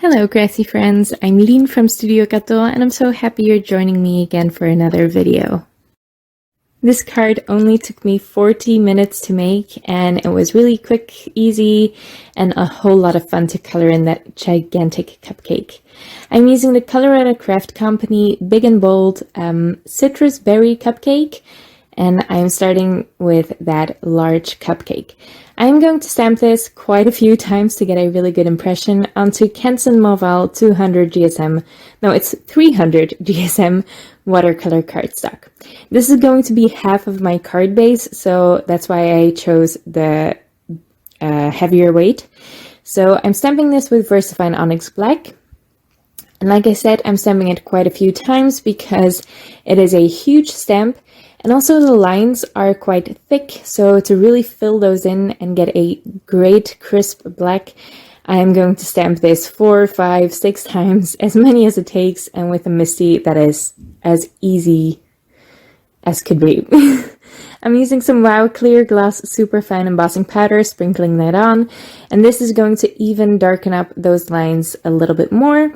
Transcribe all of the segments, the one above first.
Hello crafty friends, I'm Lien from Studio Kato and I'm so happy you're joining me again for another video. This card only took me 40 minutes to make and it was really quick, easy, and a whole lot of fun to color in that gigantic cupcake. I'm using the Colorado Craft Company Big and Bold Citrus Berry Cupcake, and I'm starting with that large cupcake. I'm going to stamp this quite a few times to get a really good impression onto Canson Montval 200 GSM, no, it's 300 GSM watercolor cardstock. This is going to be half of my card base, so that's why I chose the heavier weight. So I'm stamping this with Versafine Onyx Black. And like I said, I'm stamping it quite a few times because it is a huge stamp. And also the lines are quite thick, so to really fill those in and get a great crisp black, I am going to stamp this 4, 5, 6 times, as many as it takes, and with a MISTI that is as easy as could be. I'm using some Wow Clear Gloss Superfine embossing powder, sprinkling that on, and this is going to even darken up those lines a little bit more.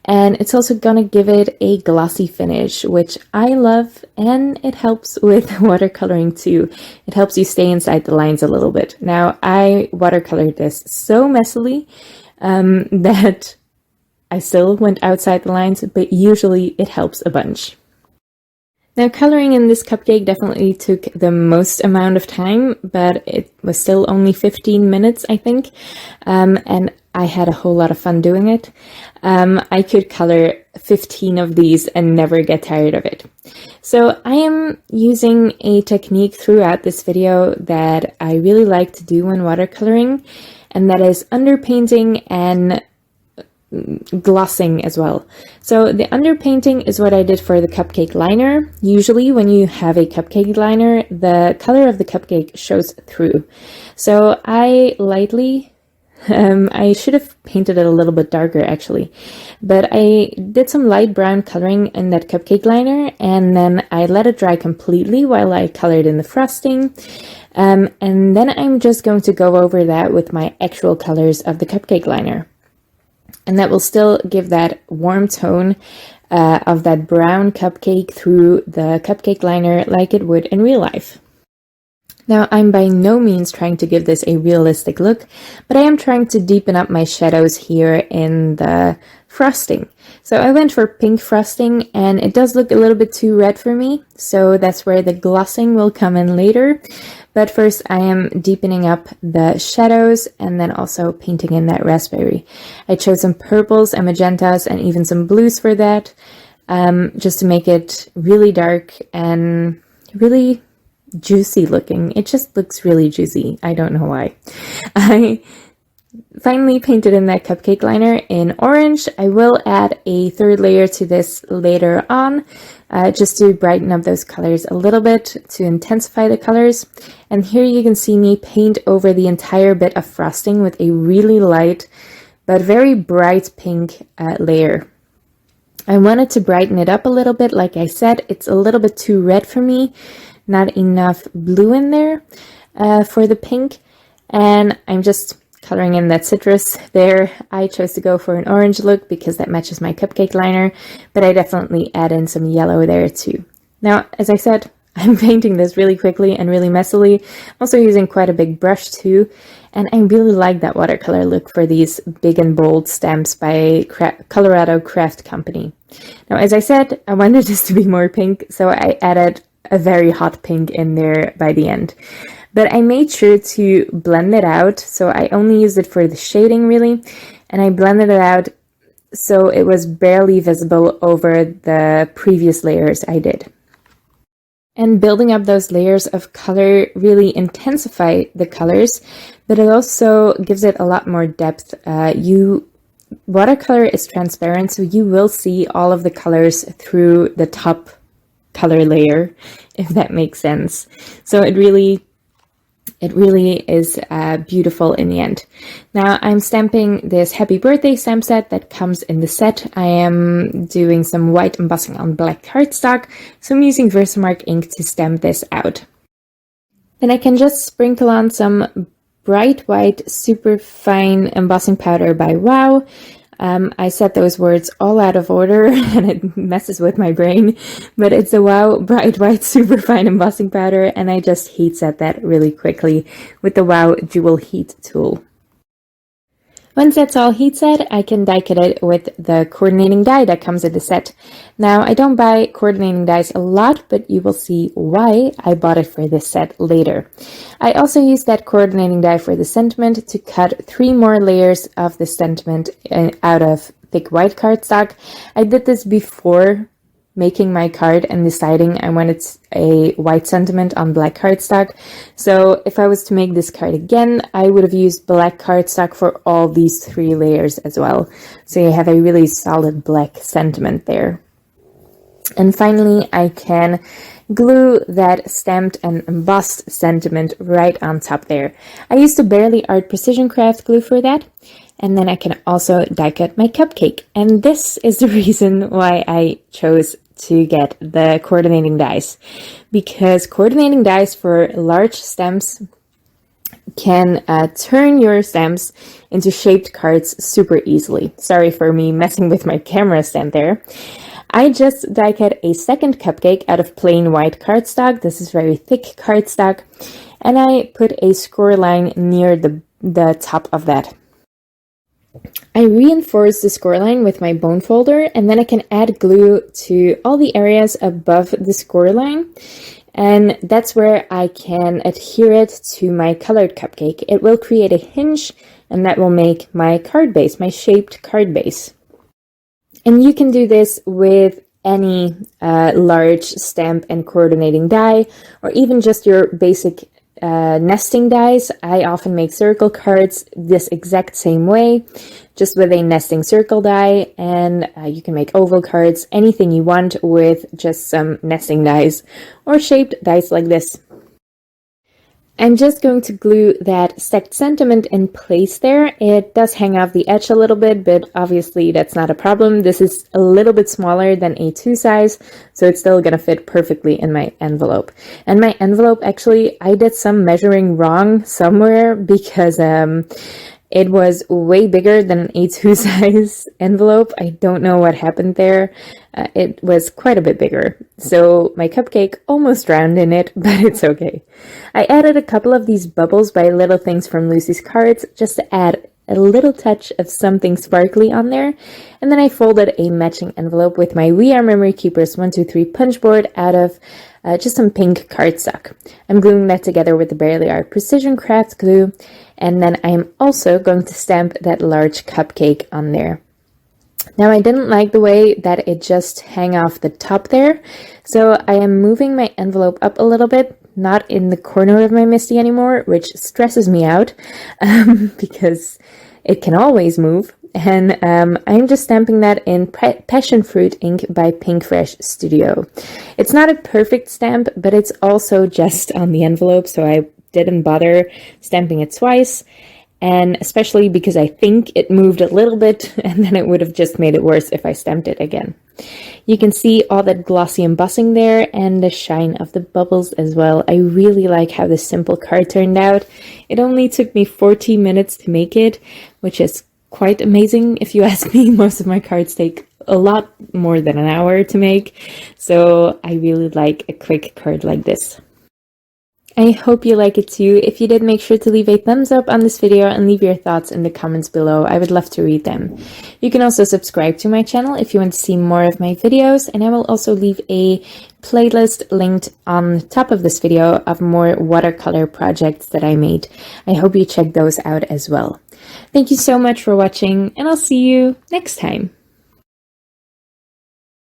And it's also gonna give it a glossy finish, which I love, and it helps with watercoloring too. It helps you stay inside the lines a little bit. Now, I watercolored this so messily that I still went outside the lines, but usually it helps a bunch. Now, coloring in this cupcake definitely took the most amount of time, but it was still only 15 minutes, I think, and I had a whole lot of fun doing it. I could color 15 of these and never get tired of it. So I am using a technique throughout this video that I really like to do when watercoloring, and that is underpainting and glossing as well. So the underpainting is what I did for the cupcake liner. Usually when you have a cupcake liner, the color of the cupcake shows through. So I lightly, I should have painted it a little bit darker actually, but I did some light brown coloring in that cupcake liner, and then I let it dry completely while I colored in the frosting. And then I'm just going to go over that with my actual colors of the cupcake liner. And that will still give that warm tone of that brown cupcake through the cupcake liner like it would in real life. Now, I'm by no means trying to give this a realistic look, but I am trying to deepen up my shadows here in the frosting. So I went for pink frosting, and it does look a little bit too red for me, so that's where the glossing will come in later. But first I am deepening up the shadows and then also painting in that raspberry. I chose some purples and magentas and even some blues for that, just to make it really dark and really juicy looking. It just looks really juicy. I don't know why. I finally painted in that cupcake liner in orange. I will add a third layer to this later on, just to brighten up those colors a little bit, to intensify the colors. And here you can see me paint over the entire bit of frosting with a really light but very bright pink layer. I wanted to brighten it up a little bit. Like I said, it's a little bit too red for me, not enough blue in there for the pink, and I'm just coloring in that citrus there. I chose to go for an orange look because that matches my cupcake liner, but I definitely add in some yellow there too. Now, as I said, I'm painting this really quickly and really messily. I'm also using quite a big brush too, and I really like that watercolor look for these big and bold stamps by Colorado Craft Company. Now, as I said, I wanted this to be more pink, so I added a very hot pink in there by the end. But I made sure to blend it out, so I only used it for the shading really, and I blended it out so it was barely visible over the previous layers I did. And building up those layers of color really intensify the colors, but it also gives it a lot more depth. Watercolor is transparent, so you will see all of the colors through the top color layer, if that makes sense. So it really is beautiful in the end. Now I'm stamping this happy birthday stamp set that comes in the set. I am doing some white embossing on black cardstock, so I'm using Versamark ink to stamp this out. Then I can just sprinkle on some bright white super fine embossing powder by Wow. I said those words all out of order and it messes with my brain, but it's a Wow Bright White Superfine Embossing Powder, and I just heat set that really quickly with the Wow Dual Heat tool. Once that's all heat set, I can die cut it with the coordinating die that comes in the set. Now, I don't buy coordinating dies a lot, but you will see why I bought it for this set later. I also used that coordinating die for the sentiment to cut 3 more layers of the sentiment out of thick white cardstock. I did this before making my card and deciding I wanted a white sentiment on black cardstock. So if I was to make this card again, I would have used black cardstock for all these 3 layers as well. So you have a really solid black sentiment there. And finally, I can glue that stamped and embossed sentiment right on top there. I used a Barely Art Precision Craft glue for that. And then I can also die cut my cupcake. And this is the reason why I chose to get the coordinating dies, because coordinating dies for large stamps can turn your stamps into shaped cards super easily. Sorry for me messing with my camera stand there. I just die cut a second cupcake out of plain white cardstock. This is very thick cardstock, and I put a score line near the top of that. I reinforce the score line with my bone folder, and then I can add glue to all the areas above the score line, and that's where I can adhere it to my colored cupcake. It will create a hinge, and that will make my card base, my shaped card base. And you can do this with any large stamp and coordinating die, or even just your basic nesting dies. I often make circle cards this exact same way, just with a nesting circle die, and you can make oval cards, anything you want with just some nesting dies or shaped dies like this. I'm just going to glue that stacked sentiment in place there. It does hang off the edge a little bit, but obviously that's not a problem. This is a little bit smaller than A2 size, so it's still gonna fit perfectly in my envelope. And my envelope, actually, I did some measuring wrong somewhere because it was way bigger than an A2 size envelope. I don't know what happened there. It was quite a bit bigger. So my cupcake almost drowned in it, but it's okay. I added a couple of these bubbles by Little Things from Lucy's Cards just to add a little touch of something sparkly on there. And then I folded a matching envelope with my We Are Memory Keepers 123 punch board out of just some pink cardstock. I'm gluing that together with the Barely Art Precision Craft glue, and then I'm also going to stamp that large cupcake on there. Now, I didn't like the way that it just hang off the top there, so I am moving my envelope up a little bit, not in the corner of my Misty anymore, which stresses me out because it can always move. And I'm just stamping that in Passion Fruit ink by Pink Fresh Studio. It's not a perfect stamp, but it's also just on the envelope, so I didn't bother stamping it twice. And especially because I think it moved a little bit, and then it would have just made it worse if I stamped it again. You can see all that glossy embossing there and the shine of the bubbles as well. I really like how this simple card turned out. It only took me 40 minutes to make it, which is quite amazing if you ask me. Most of my cards take a lot more than an hour to make, so I really like a quick card like this. I hope you like it too. If you did, make sure to leave a thumbs up on this video and leave your thoughts in the comments below. I would love to read them. You can also subscribe to my channel if you want to see more of my videos, and I will also leave a playlist linked on top of this video of more watercolor projects that I made. I hope you check those out as well. Thank you so much for watching, and I'll see you next time.